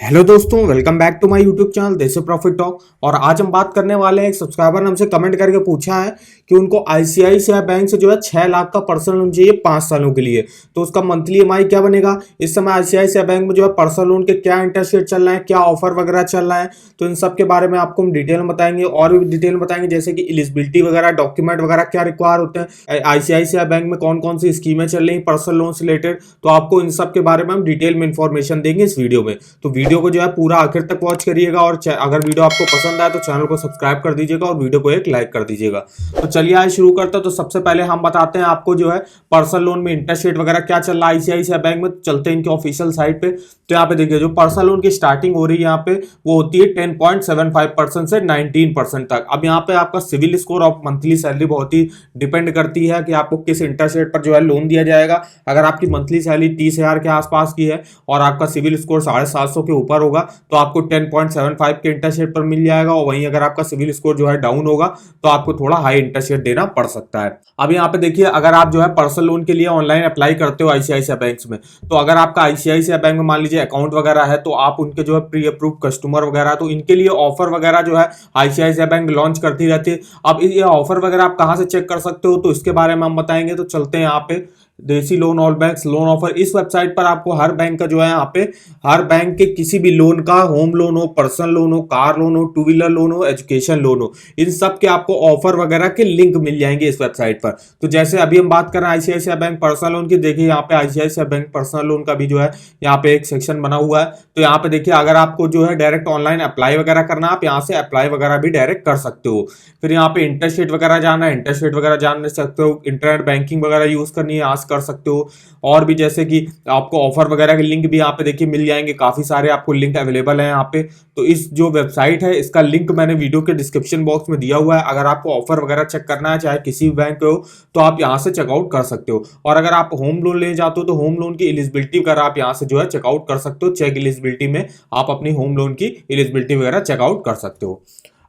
Hello दोस्तों, welcome back to my YouTube channel desi profit talk. और आज हम बात करने वाले हैं, एक सब्सक्राइबर ने हमसे कमेंट करके पूछा है कि उनको आईसीआईसीआई बैंक से जो है 6 लाख का पर्सनल लोन चाहिए 5 सालों के लिए। तो उसका मंथली ईएमआई क्या बनेगा, इस समय आईसीआईसीआई बैंक में जो है पर्सनल लोन के क्या इंटरेस्ट रेट चल रहे हैं, क्या ऑफर वगैरह चल रहा है, तो इन सब के बारे में आपको हम डिटेल में बताएंगे। और भी डिटेल में बताएंगे जैसे कि एलिजिबिलिटी वगैरह, डॉक्यूमेंट वगैरह क्या रिक्वायर होते हैं, आईसीआईसीआई बैंक में कौन कौन सी स्कीमें चल रही हैं पर्सनल लोन से रिलेटेड। तो आपको इन सब के बारे में हम डिटेल में इंफॉर्मेशन देंगे इस वीडियो में। तो वीडियो को जो है पूरा आखिर तक वॉच करिएगा। और अगर वीडियो आपको पसंद आए तो चैनल को सब्सक्राइब कर दीजिएगा और वीडियो को एक लाइक कर दीजिएगा। तो चलिए आज शुरू करते हैं। तो सबसे पहले हम बताते हैं आपको जो है पर्सनल लोन में इंटरेस्ट रेट वगैरह क्या चल रहा है आईसीआईसीआई बैंक में। चलते हैं इनके ऑफिशियल साइट पे। तो यहाँ पे देखिए जो पर्सनल लोन की स्टार्टिंग हो रही है यहाँ पे वो होती है 10.75% से 19% तक। अब यहाँ पे आपका सिविल स्कोर और मंथली सैलरी बहुत ही डिपेंड करती है कि आपको किस इंटरेस्ट रेट पर जो है लोन दिया जाएगा। अगर आपकी मंथली सैलरी 30,000 के आसपास की है और आपका सिविल स्कोर 750 के ऊपर होगा तो आपको 10.75 के इंटरेस्ट रेट पर मिल जाएगा। और वहीं अगर आपका सिविल स्कोर जो है डाउन होगा तो आपको थोड़ा हाई इंटरेस्ट रेट देना पड़ सकता है। अब यहाँ पे देखिए अगर आप जो है पर्सनल लोन के लिए ऑनलाइन अप्लाई करते हो आईसीआईसीआई बैंक में, तो अगर आपका आईसीआईसीआई बैंक में मान लीजिए अकाउंट वगैरह है तो आप उनके जो है प्री अप्रूव कस्टमर वगैरह, तो इनके लिए ऑफर वगैरह जो है आईसीआईसीआई बैंक लॉन्च करती रहती है। अब ये ऑफर वगैरह आप कहाँ से चेक कर सकते हो तो इसके बारे में हम बताएंगे। तो चलते हैं यहाँ पे देसी loan all banks loan offer. इस वेबसाइट पर आपको हर बैंक का जो है यहाँ पे हर बैंक के किसी भी लोन का, होम लोन हो, पर्सनल लोन हो, कार लोन हो, टू व्हीलर लोन हो, एजुकेशन लोन हो, इन सब के आपको ऑफर वगैरह के लिंक मिल जाएंगे इस वेबसाइट पर। तो जैसे अभी हम बात कर रहे हैं आईसीआईसीआई बैंक पर्सनल लोन की, देखिए यहाँ पे आईसीआईसीआई बैंक पर्सनल लोन का भी जो है यहाँ पे एक सेक्शन बना हुआ है। तो यहाँ पे देखिए अगर आपको जो है डायरेक्ट ऑनलाइन अप्लाई वगैरह करना, आप यहाँ से अप्लाई वगैरह भी डायरेक्ट कर सकते हो। फिर यहाँ पे इंटरेस्ट रेट वगैरह जानना है, इंटरेस्ट रेट वगैरह जान सकते हो। इंटरनेट बैंकिंग वगैरह यूज करनी है, यहाँ से कर सकते हो। और भी जैसे कि आपको ऑफर वगैरह के लिंक भी यहाँ पे देखिए मिल जाएंगे, काफी सारे आपको लिंक अवेलेबल है यहाँ पे। तो इस जो वेबसाइट है इसका लिंक मैंने वीडियो के डिस्क्रिप्शन बॉक्स में दिया हुआ है। अगर आपको ऑफर वगैरह चेक करना है चाहे किसी भी बैंक हो तो आप यहाँ से चेकआउट कर सकते हो। और अगर आप होम लोन लेने जाते हो तो होम लोन की एलिजिबिलिटी वगैरह आप यहाँ से जो है चेकआउट कर सकते हो। चेक एलिजिबिलिटी में आप अपनी होम लोन की एलिजिबिलिटी वगैरह चेकआउट कर सकते हो।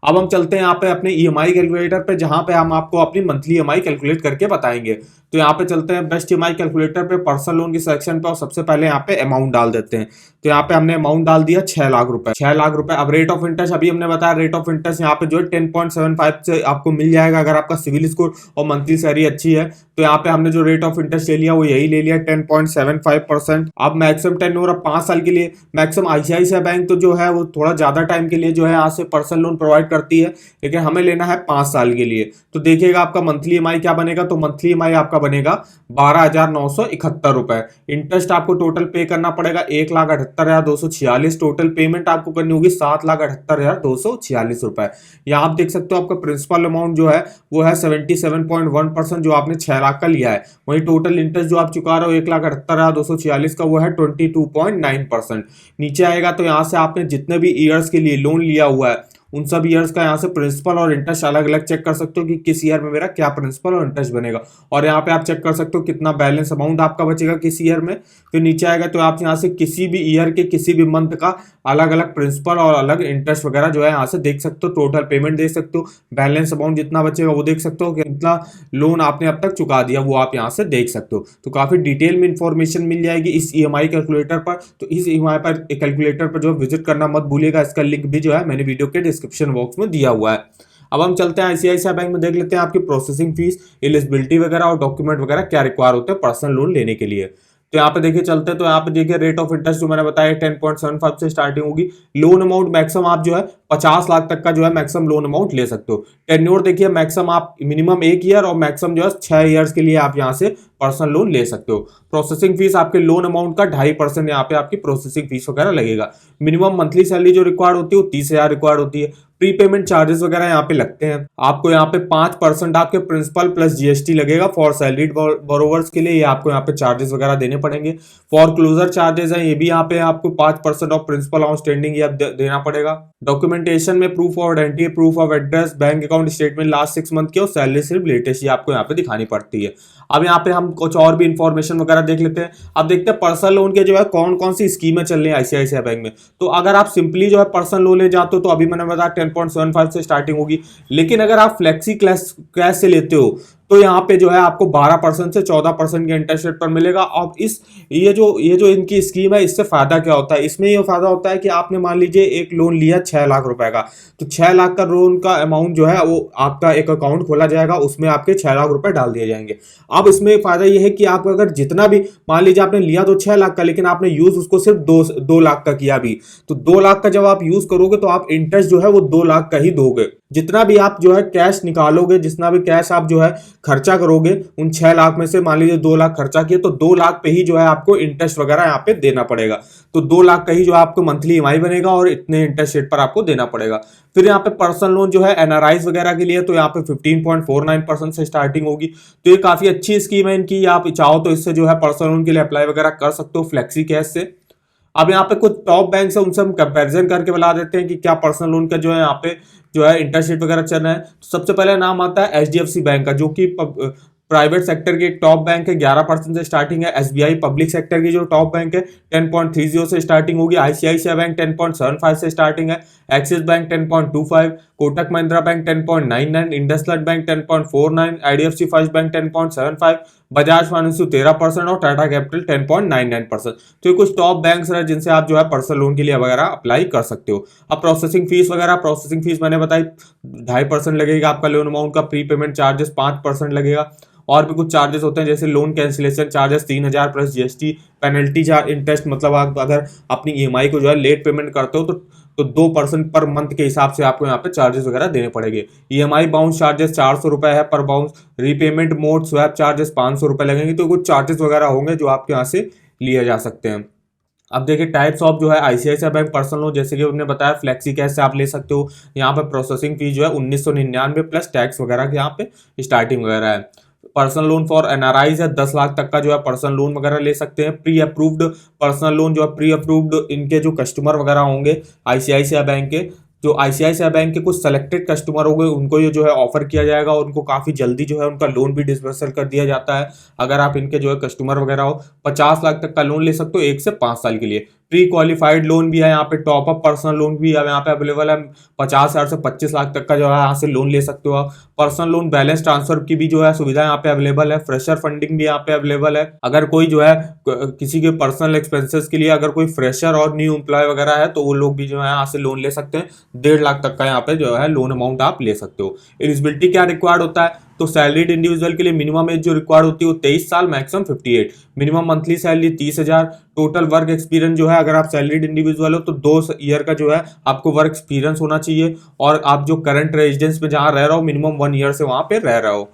अब हम चलते हैं यहाँ पे अपने ईएमआई कैलकुलेटर पे, जहां पे हम आपको अपनी मंथली ईएमआई कैलकुलेट करके बताएंगे। तो यहाँ पे चलते हैं बेस्ट ईएमआई कैलकुलेटर पे, पर्सनल लोन के सेक्शन पे, और सबसे पहले यहाँ पे अमाउंट डाल देते हैं। तो यहाँ पे हमने अमाउंट डाल दिया 6 लाख रुपए, 6 लाख रुपए। अब रेट ऑफ इंटरेस्ट अभी हमने बताया, रेट ऑफ इंटरेस्ट यहाँ पे जो है 10.75 से आपको मिल जाएगा अगर आपका सिविल स्कोर और मंथली सैलरी अच्छी है। तो यहाँ पे हमने जो रेट ऑफ इंटरेस्ट ले लिया वो यही ले लिया 10.75%। अब मैक्सिमम टेन्योर अब 5 साल के लिए। मैक्सिमम आईसीआईसीआई बैंक तो जो है वो थोड़ा ज्यादा टाइम के लिए जो है यहाँ से पर्सनल लोन प्रोवाइड करती है, लेकिन हमें लेना है 5 साल के लिए। तो देखिएगा आपका मंथली ईएमआई क्या बनेगा। तो मंथली ईएमआई आपका बनेगा 12,971 रुपए। इंटरेस्ट आपको टोटल पे करना पड़ेगा 1,78,246। टोटल पेमेंट आपको करनी होगी 7,78,246 रुपए। यहाँ आप देख सकते हो आपका प्रिंसिपल अमाउंट जो है वो है 77.1% जो आपने 6 लाख का लिया है। वही टोटल इंटरेस्ट जो आप चुका रहे हो 1,78,246 का वो है 22.9%। नीचे आएगा तो यहाँ से आपने जितने भी ईयर्स के लिए लोन लिया हुआ है उन सब ईयर्स का यहाँ से प्रिंसिपल और इंटरेस्ट अलग अलग चेक कर सकते हो कि किस ईयर में मेरा क्या प्रिंसिपल और इंटरेस्ट बनेगा। और यहाँ पे आप चेक कर सकते हो कितना बैलेंस अमाउंट आपका बचेगा किस ईयर में। फिर नीचे आएगा तो आप यहाँ से किसी भी ईयर के किसी भी मंथ का अलग अलग प्रिंसिपल और अलग इंटरेस्ट वगैरह जो है यहाँ से देख सकते हो। टोटल पेमेंट देख सकते हो, बैलेंस अमाउंट जितना बचेगा वो देख सकते हो, कितना लोन आपने अब तक चुका दिया वो आप यहाँ से देख सकते हो। तो काफी डिटेल में इंफॉर्मेशन मिल जाएगी इस ईएमआई कैलकुलेटर पर। तो इस ईएमआई पर कैलकुलेटर पर जो विजिट करना मत भूलिएगा। इसका लिंक भी जो है मैंने वीडियो के डिस्क्रिप्शन बॉक्स में दिया हुआ है। अब हम चलते हैं आईसीआईसीआई बैंक में, देख लेते हैं आपकी प्रोसेसिंग फीस, एलिजिबिलिटी वगैरह और डॉक्यूमेंट वगैरह क्या रिक्वायर होते हैं पर्सनल लोन लेने के लिए। तो यहाँ पे देखिए चलते हैं। तो यहाँ पे देखिए रेट ऑफ इंटरेस्ट जो मैंने बताया 10.75 से स्टार्टिंग होगी। लोन अमाउंट मैक्सिमम आप जो है 50 लाख तक का जो है मैक्सिमम लोन अमाउंट ले सकते हो। टेन्योर देखिए मैक्सिमम आप मिनिमम 1 ईयर और मैक्सिमम जो है 6 ईयर्स के लिए आप यहाँ से पर्सनल लोन ले सकते हो। प्रोसेसिंग फीस आपके लोन अमाउंट का 2.5% यहाँ पे आपकी प्रोसेसिंग फीस वगैरह लगेगा। मिनिमम मंथली सैलरी जो रिक्वायर्ड होती है वो 30,000 रिक्वायर्ड होती है। प्रीपेमेंट चार्जेस वगैरह यहाँ पे लगते हैं। आपको यहाँ पे 5% आपके प्रिंसिपल प्लस जीएसटी लगेगा फॉर सैलरीड बोरोवर्स के लिए। ये आपको यहाँ पे चार्जेस वगैरह देने पड़ेंगे। फॉर क्लोजर चार्जेस हैं, ये भी यहाँ पे आपको 5% ऑफ प्रिंसिपल आउटस्टैंडिंग ये देना पड़ेगा। डॉक्यूमेंटेशन में proof of identity, proof of address, bank account statement last 6 month की और सैलरी स्लिप लेटेस्ट ये आपको यहाँ पे दिखानी पड़ती है। अब यहाँ पे हम कुछ और भी इंफॉर्मेशन वगैरह देख लेते हैं। अब देखते हैं पर्सनल लोन के जो है कौन कौन सी स्कीमें चल रही है आईसीआईसीआई बैंक में। तो अगर आप सिंपली जो है पर्सनल लोन ले जाते हो तो अभी मैंने बताया 10.75 से स्टार्टिंग होगी। लेकिन अगर आप फ्लेक्सी कैश से लेते हो तो यहाँ पे जो है आपको 12% से 14% के इंटरेस्ट रेट पर मिलेगा। और इस ये जो इनकी स्कीम है, इससे फायदा क्या होता है, इसमें ये फायदा होता है कि आपने मान लीजिए एक लोन लिया 6 लाख रुपए का, तो 6 लाख का लोन का अमाउंट जो है वो आपका एक अकाउंट खोला जाएगा, उसमें आपके 6 लाख रुपए डाल दिए जाएंगे। अब इसमें फायदा ये है कि आप अगर जितना भी मान लीजिए आपने लिया तो 6 लाख का, लेकिन आपने यूज उसको सिर्फ 2 लाख का किया भी, तो 2 लाख का जब आप यूज करोगे तो आप इंटरेस्ट जो है वो 2 लाख का ही दोगे। जितना भी आप जो है कैश निकालोगे, जितना भी कैश आप जो है खर्चा करोगे, उन 6 लाख में से मान लीजिए 2 लाख खर्चा किए, तो 2 लाख पे ही जो है आपको इंटरेस्ट वगैरह यहाँ पे देना पड़ेगा। तो 2 लाख का ही जो है आपको मंथली ईएमआई बनेगा और इतने इंटरेस्ट रेट पर आपको देना पड़ेगा। फिर यहाँ पे पर्सनल लोन जो है एनआरआईज वगैरह के लिए, तो यहाँ पे 15.49% से स्टार्टिंग होगी। तो ये काफी अच्छी स्कीम है इनकी, आप चाहो तो इससे जो है पर्सनल लोन के लिए अप्लाई वगैरह कर सकते हो फ्लेक्सी कैश से। अब यहाँ पे कुछ टॉप बैंक है, उनसे हम कंपैरिजन करके बता देते हैं कि क्या पर्सनल लोन का जो है यहाँ पे जो है इंटरेस्ट रेट वगैरह चल रहा है। तो सबसे पहले नाम आता है एचडीएफसी बैंक का, जो कि प्राइवेट सेक्टर की एक टॉप बैंक है, 11% से स्टार्टिंग है। एसबीआई पब्लिक सेक्टर की जो टॉप बैंक है 10.30 से स्टार्टिंग होगी। आईसीआईसीआई बैंक 10.75 से स्टार्टिंग है। Axis bank 10.25, Kotak Mahindra bank 10.99, IndusInd bank 10.49, IDFC first bank 10.75, Bajaj finance 13% और टाटा कैपिटल 10.99%। तो ये कुछ टॉप बैंक्स हैं जिनसे आप जो है पर्सनल लोन के लिए वगैरह अप्लाई कर सकते हो। अब प्रोसेसिंग फीस मैंने बताई 2.5% लगेगा आपका लोन अमाउंट का। प्री पेमेंट चार्जेस 5% लगेगा। और भी कुछ चार्जेस होते हैं, जैसे loan cancellation charges 3,000 plus GST, penalty charge, interest, मतलब आप अगर अपनी ईएमआई को जो है लेट पेमेंट करते हो तो 2% पर मंथ के हिसाब से आपको यहाँ पे चार्जेस वगैरह देने पड़ेंगे। ईएमआई बाउंस चार्जेस 400 रुपए है पर bounce. Repayment mode swap charges 500 रुपए लगेंगे। तो कुछ चार्जेस वगैरह होंगे जो आपके यहाँ से लिए जा सकते हैं। अब देखिए टाइप्स ऑफ जो है आईसीआईसीआई बैंक पर्सनल लोन, जैसे कि उन्होंने बताया फ्लेक्सी कैश से आप ले सकते हो। यहाँ पे प्रोसेसिंग फीस जो है 1999 प्लस टैक्स वगैरह के यहाँ पे स्टार्टिंग वगैरह है। पर्सनल लोन फॉर एनआरआईज है, 10 लाख तक का जो है पर्सनल लोन वगैरह ले सकते हैं। प्री अप्रूव्ड पर्सनल लोन जो है प्री अप्रूव्ड इनके जो कस्टमर वगैरह होंगे आईसीआईसीआई बैंक के, जो आईसीआईसीआई बैंक के कुछ सेलेक्टेड कस्टमर होंगे, उनको ये जो है ऑफर किया जाएगा और उनको काफी जल्दी जो है उनका लोन भी डिसबर्सल कर दिया जाता है। अगर आप इनके जो है कस्टमर वगैरह हो, 50 लाख तक का लोन ले सकते हो 1 से 5 साल के लिए। प्री क्वालिफाइड लोन भी है यहाँ पे, टॉप अप पर्सनल लोन भी है यहाँ पे अवेलेबल है। 50,000 से 25 लाख तक का जो है यहाँ से लोन ले सकते हो आप। पर्सनल लोन बैलेंस ट्रांसफर की भी जो है सुविधा यहाँ पे अवेलेबल है। फ्रेशर फंडिंग भी यहाँ पे अवेलेबल है। अगर कोई जो है किसी के पर्सनल एक्सपेंसेस के लिए अगर कोई फ्रेशर और न्यू एम्प्लॉय वगैरह है तो वो लोग भी जो है यहाँ से लोन ले सकते हैं। 1.5 लाख तक का यहाँ पे जो है लोन अमाउंट आप ले सकते हो। एलिजिबिलिटी क्या रिक्वायर्ड होता है, तो सैलरीड इंडिविजुअल के लिए मिनिमम एज जो रिक्वायर्ड होती है वो 23 साल, maximum 58। Minimum monthly salary 30,000। Total work experience जो है, अगर आप सैलरीड इंडिविजुअल हो तो 2 ईयर का जो है आपको वर्क एक्सपीरियंस होना चाहिए। और आप जो करंट रेजिडेंस में जहां रह रहे हो मिनिमम 1 ईयर से वहां पे रह रहे हो।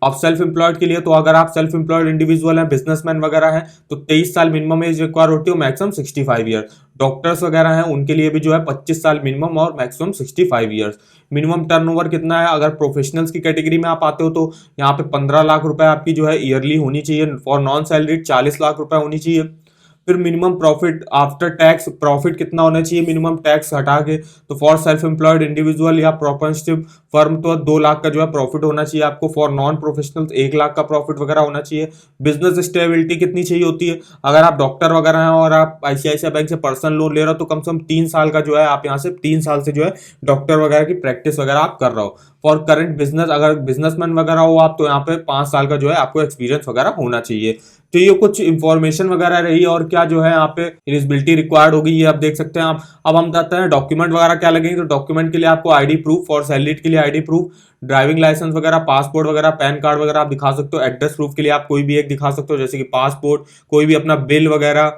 अब सेल्फ एम्प्लॉयड के लिए, तो अगर आप सेल्फ एम्प्लॉयड इंडिविजुअल हैं, बिजनेसमैन वगैरह हैं, तो 23 साल मिनिमम एज रिक्वायर होती है, मैक्सिमम 65 ईयर। डॉक्टर्स वगैरह हैं उनके लिए भी जो है 25 साल मिनिमम और मैक्सिमम 65 ईयर्स। मिनिमम टर्नओवर कितना है, अगर प्रोफेशनल्स की कैटेगरी में आप आते हो तो यहाँ पे 15 लाख रुपए आपकी जो है ईयरली होनी चाहिए। फॉर नॉन सैलरीड 40 लाख रुपए होनी चाहिए। फिर minimum profit after tax profit कितना होना चाहिए मिनिमम टैक्स हटा के, तो फॉर सेल्फ एम्प्लॉयड इंडिविजुअल या प्रोपेंसिव फर्म तो 2 लाख का जो है प्रॉफिट होना चाहिए आपको। फॉर नॉन प्रोफेशनल 1 लाख का प्रॉफिट वगैरह होना चाहिए। बिजनेस स्टेबिलिटी कितनी चाहिए होती है, अगर आप डॉक्टर वगैरह हैं और आप आईसीआईसीआई बैंक से पर्सनल लोन ले रहे हो तो कम से कम 3 साल का जो है आप यहाँ से 3 साल से जो है डॉक्टर वगैरह की प्रैक्टिस वगैरह आप कर रहे हो। फॉर करंट बिजनेस, अगर बिजनेसमैन वगैरह हो आप तो यहाँ पे 5 साल का जो है आपको एक्सपीरियंस वगैरह होना चाहिए। तो ये कुछ इंफॉर्मेशन वगैरह रही। और क्या जो है यहाँ पे एलिजिबिलिटी रिक्वायर्ड होगी ये आप देख सकते हैं आप। अब हम बताते हैं डॉक्यूमेंट वगैरह क्या लगेंगे। तो डॉक्यूमेंट के लिए आपको आईडी प्रूफ, और सैलरीड के लिए आईडी प्रूफ, ड्राइविंग लाइसेंस वगैरह, पासपोर्ट वगैरह, पैन कार्ड वगैरह आप दिखा सकते हो। एड्रेस प्रूफ के लिए आप कोई भी एक दिखा सकते हो, जैसे कि पासपोर्ट, कोई भी अपना बिल वगैरह।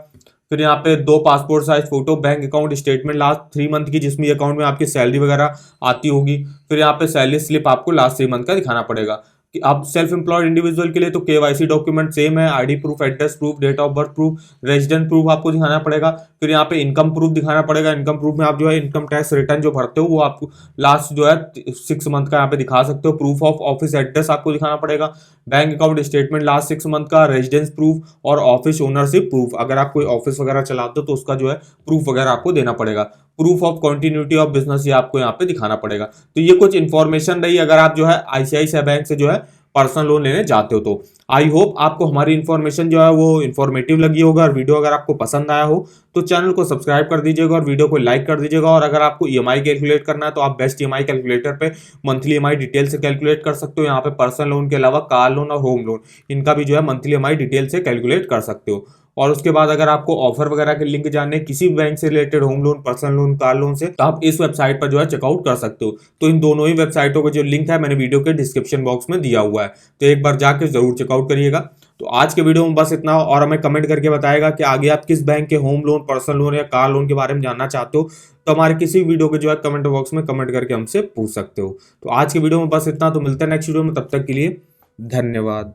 फिर यहाँ पे 2 passport size photo, bank account statement last 3 month की जिसमें अकाउंट में आपकी सैलरी वगैरह आती होगी। फिर यहाँ पे सैलरी स्लिप आपको लास्ट 3 मंथ का दिखाना पड़ेगा। कि आप सेल्फ एम्प्लॉयड इंडिविजुअल के लिए तो केवाईसी डॉक्यूमेंट सेम है, ID proof, address proof, date of birth proof, resident proof आपको दिखाना पड़ेगा। फिर यहाँ पे इनकम प्रूफ दिखाना पड़ेगा। इनकम प्रूफ में आप जो है इनकम टैक्स रिटर्न जो भरते हो वो आपको लास्ट जो है 6 मंथ का यहाँ पे दिखा सकते हो। प्रूफ ऑफ ऑफिस एड्रेस आपको दिखाना पड़ेगा। Bank account statement last 6 month का, रेजिडेंस प्रूफ और ऑफिस ओनरशिप प्रूफ, अगर आप कोई ऑफिस वगैरह चलाते हो तो उसका जो है प्रूफ वगैरह आपको देना पड़ेगा। Proof of continuity of business ये आपको यहाँ पे दिखाना पड़ेगा। तो ये कुछ इन्फॉर्मेशन रही। अगर आप जो है आईसीआईसीआई बैंक से जो है पर्सनल लोन लेने जाते हो। तो आई होप आपको हमारी इन्फॉर्मेशन जो है वो इन्फॉर्मेटिव लगी होगा, और वीडियो अगर आपको पसंद आया हो तो चैनल को सब्सक्राइब कर दीजिएगा और वीडियो को लाइक कर दीजिएगा। और अगर आपको ईएमआई कैलकुलेट करना है तो आप बेस्ट ईएमआई कैलकुलेटर पे मंथली ईएमआई डिटेल से कैलकुलेट कर सकते हो। यहाँ पे पर्सनल लोन के अलावा कार लोन और होम लोन इनका भी जो है मंथली ईएमआई डिटेल से कैलकुलेट कर सकते हो। और उसके बाद अगर आपको ऑफर वगैरह के लिंक जानने किसी भी बैंक से related, home loan, personal loan, car loan से, तो आप इस वेबसाइट पर जो है चेकआउट कर सकते हो। तो इन दोनों ही वेबसाइटों का जो लिंक है मैंने वीडियो के डिस्क्रिप्शन बॉक्स में दिया हुआ है, तो एक बार जाकर जरूर चेकआउट करिएगा। तो आज के वीडियो में बस इतना, और हमें कमेंट करके बताएगा कि आगे आप किस बैंक के होम लोन, पर्सनल लोन या कार लोन के बारे में जानना चाहते हो, तो हमारे किसी वीडियो के जो है कमेंट बॉक्स में कमेंट करके हमसे पूछ सकते हो। तो आज के वीडियो में बस इतना, तो मिलते हैं नेक्स्ट वीडियो में, तब तक के लिए धन्यवाद।